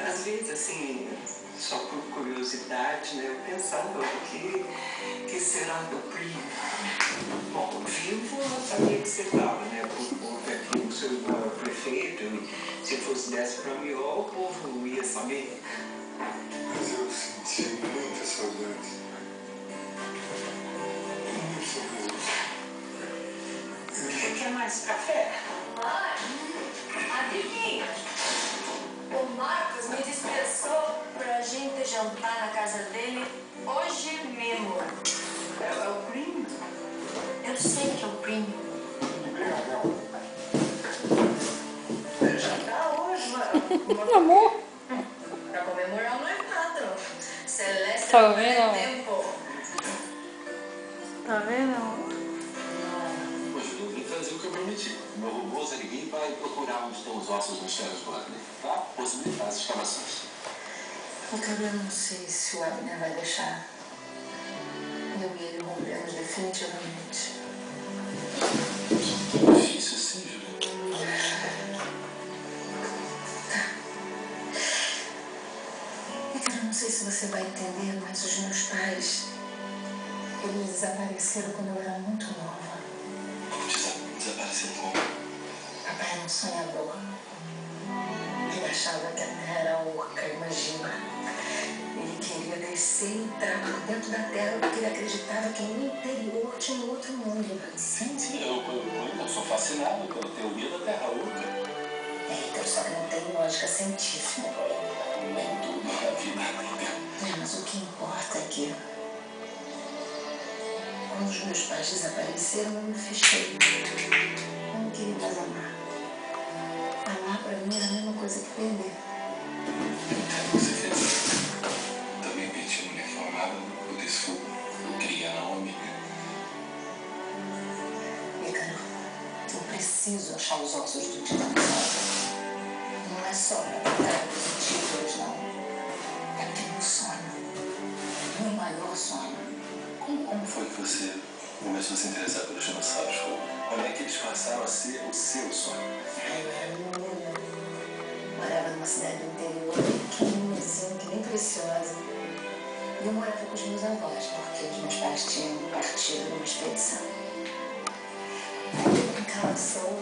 Às vezes, assim, só por curiosidade, né, eu pensava que será do primo. Bom, vivo eu sabia que você estava, né, por conta que o seu irmão é o prefeito, e se fosse desse para mim, ó, o povo não ia saber. Mas eu senti muita saudade. Muita saudade. Você quer mais café? Adivinha? O Marcos me dispensou pra gente jantar na casa dele hoje mesmo. É o primo. Eu sei que é o primo. Jantar hoje, mas... Amor, Pra comemorar o noivado. Celeste Tá não vendo? perde tempo. tá vendo? Hoje eu vim fazer o que eu prometi. Meu robô Zé Ninguém vai procurar onde estão os ossos nos ferros do Abner, tá? Possibilitar as escavações. Porque eu não sei se o Abner vai deixar. Eu e ele rompemos definitivamente. Tão difícil assim, Juliana. Eu não sei se você vai entender, mas os meus pais, eles desapareceram quando eu era muito nova. Desapareceram como? Papai era um sonhador. Ele achava que a terra era oca, imagina. Ele queria descer e entrar por dentro da terra porque ele acreditava que no interior tinha um outro mundo. Sim, eu sou fascinado pela teoria da Terra Oca. Então, só que não tem lógica científica. Nem tudo na vida, entendeu? Mas o que importa é que quando os meus pais desapareceram, eu me fechei. Eu não queria mais amar. Amar pra mim era a mesma coisa que perder. Você fez. Também perdi a mulher formada, eu desfogo, eu cria nome. Ícaro, eu preciso achar os ossos do dinossauro. Não é só pra tentar positivos, não. É porque é meu sonho. Meu maior sonho. Como foi que você começou a se interessar pelos dinossauros? Quando é que eles passaram a ser o seu sonho? Eu era menina. Morava numa cidade do interior, pequenininha assim, que nem preciosa. E eu morava com os meus avós, porque os meus pais tinham partido numa expedição. Eu brincava solta,